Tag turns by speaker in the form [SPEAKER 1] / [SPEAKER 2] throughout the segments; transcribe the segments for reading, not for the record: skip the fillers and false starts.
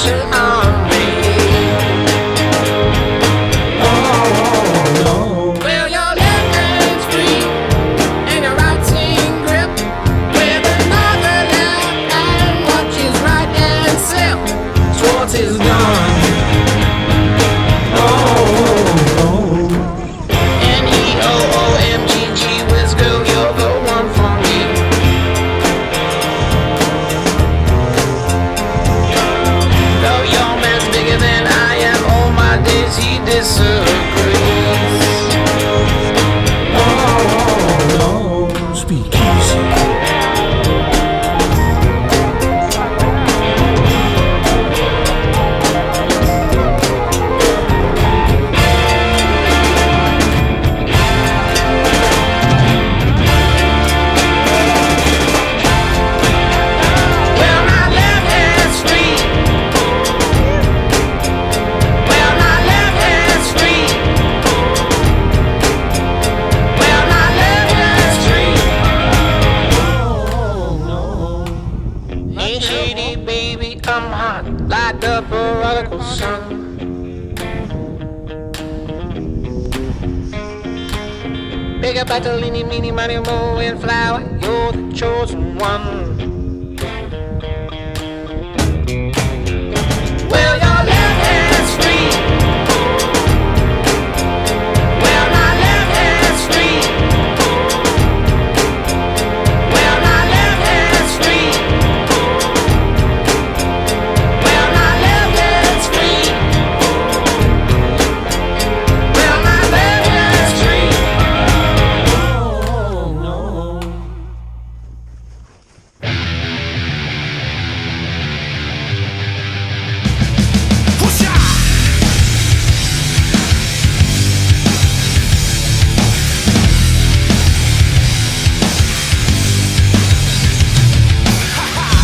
[SPEAKER 1] pressure on me. Oh, no. Well, your left hand's free and your right's in grip, with another left hand watches right and slip. Schwartz is gone. I'm hot like the prodigal son. Big up Bartolini, meeny, miny, mo, and flower, you're the chosen one. Well, your left hand's free. Well, my left hand's free. Well, my left hand's free. Well, my left hand's free. Well, my left hand's free. Oh, no.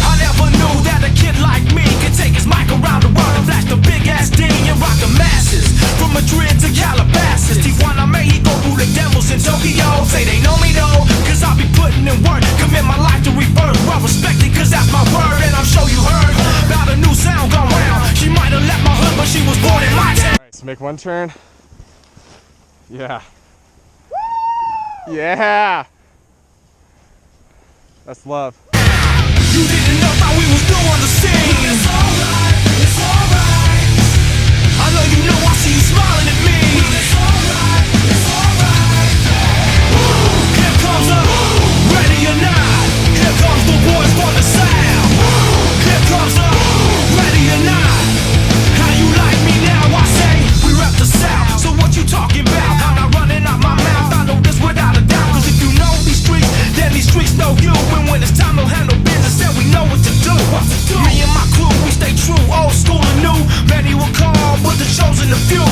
[SPEAKER 2] I never knew that a kid like me could take his mic around the world and flash the big ass D and rock the masses. From Madrid to Calabasas, Tijuana, Mexico, through the devils in Tokyo. Say they know me though, cause I be putting in work. Commit my life to rebirth, well respected cause that's my word. And I'm sure you heard about a new sound gone round. She might have left my hood but she was born in my town.
[SPEAKER 3] Alright, so make one turn. Yeah. Yeah. That's love.
[SPEAKER 2] You didn't know how we was doing the scene. It's alright, it's alright. I know you know I see you smiling at me. It's alright, it's alright. Here comes a ready or not. Here comes the boys from the south. Here comes a ready or not. How you like me now? I say we rep the south. So what you talking about? I'm not running out my mouth. I know this without a doubt. Cause if you know these streets, then these streets know you. And when it's time to handle business, then we know what to do. Me and my crew, we stay true, old school and new. Many will call, but the chosen the few.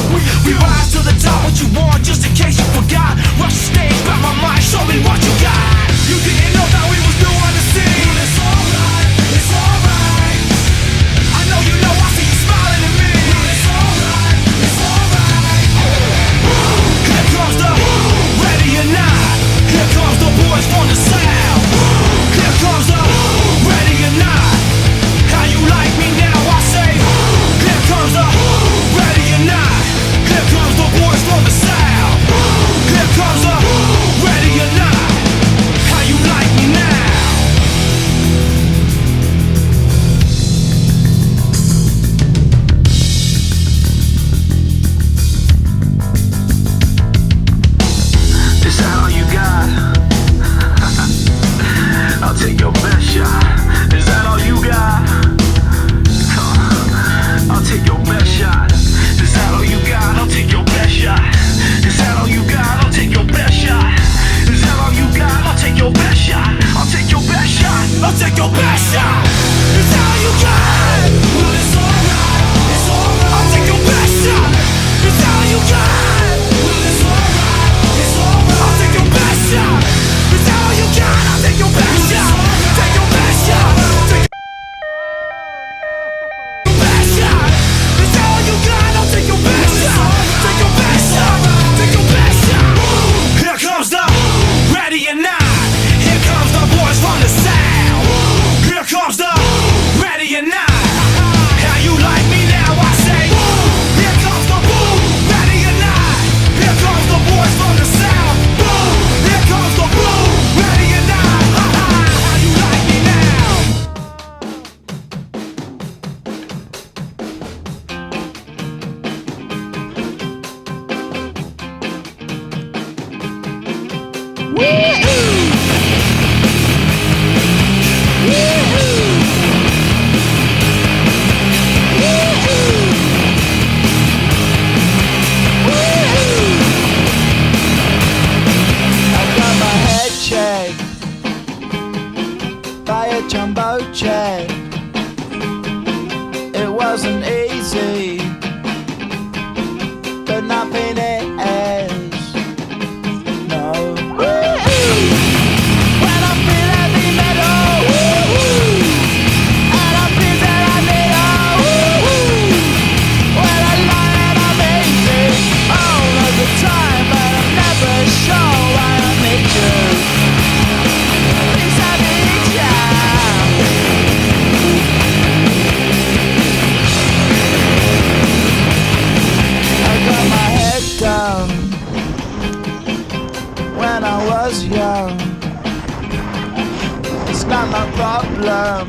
[SPEAKER 2] We rise to the top, what you want, just in case you forgot. Rush the stage, grab my mic, show me what you got. You didn't know that we was doing the scene. It's alright, it's alright. I know you know I see you smiling at me. It's alright, it's alright. Here comes the ready or not. Here comes the boys from the south. Here comes the ready or not. How you like me now? I say. Here comes the ready or not. Here comes the boys from the south. Here comes the ready or not.
[SPEAKER 4] a jumbo jet. It wasn't easy, but nothing is. No. When I feel heavy metal, and I feel that I need when I lie and I'm easy all of the time, but I'm never sure why I need you. Please I need you. I got my head down when I was young. It's not my problem.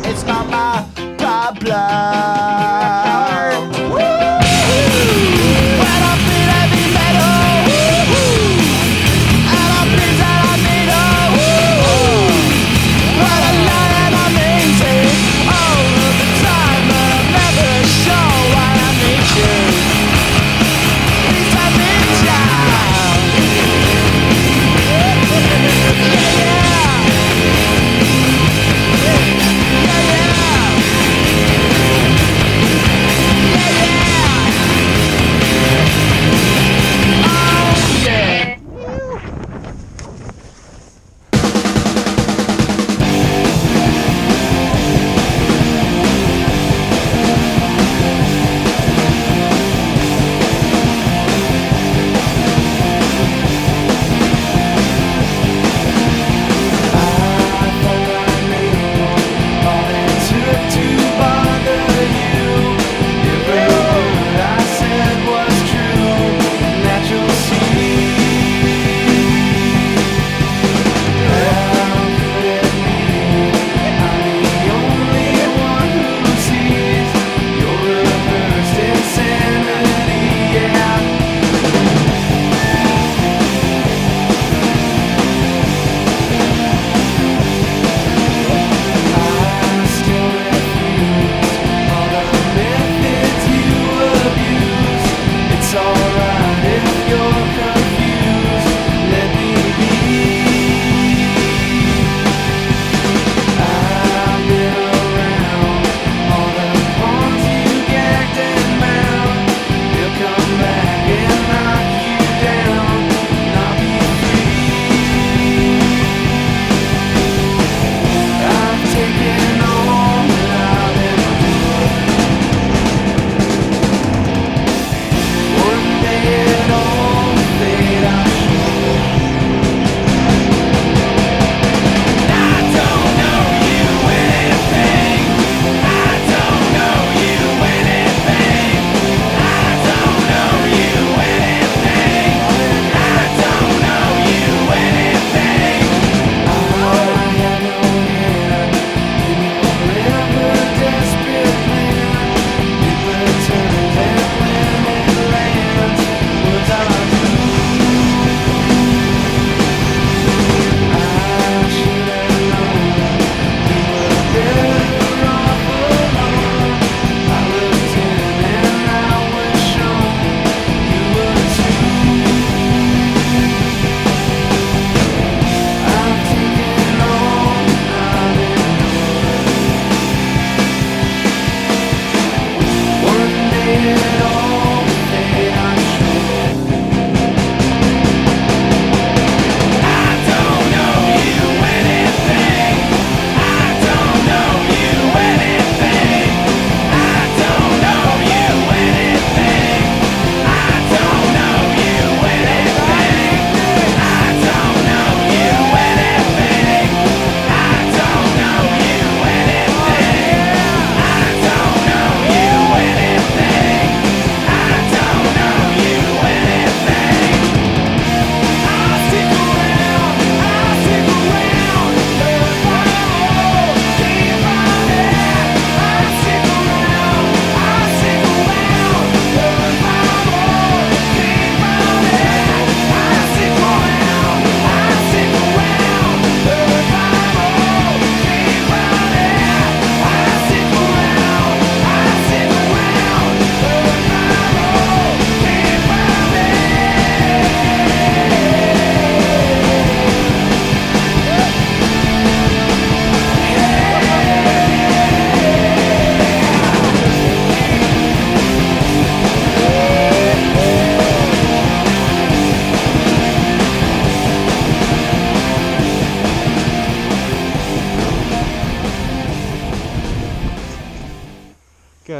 [SPEAKER 4] It's not my problem. When I feel heavy metal, and I feel that I need when I lie and I'm easy all of the time, but I'm never sure why I need you. Please I need you. Yeah, yeah.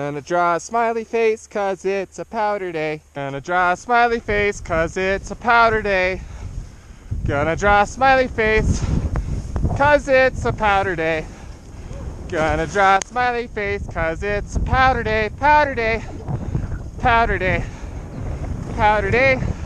[SPEAKER 3] Gonna draw a smiley face 'cause it's a powder day. Gonna draw a smiley face 'cause it's a powder day. Gonna draw a smiley face 'cause it's a powder day. Gonna draw a smiley face 'cause it's a powder day, powder day, powder day, powder day.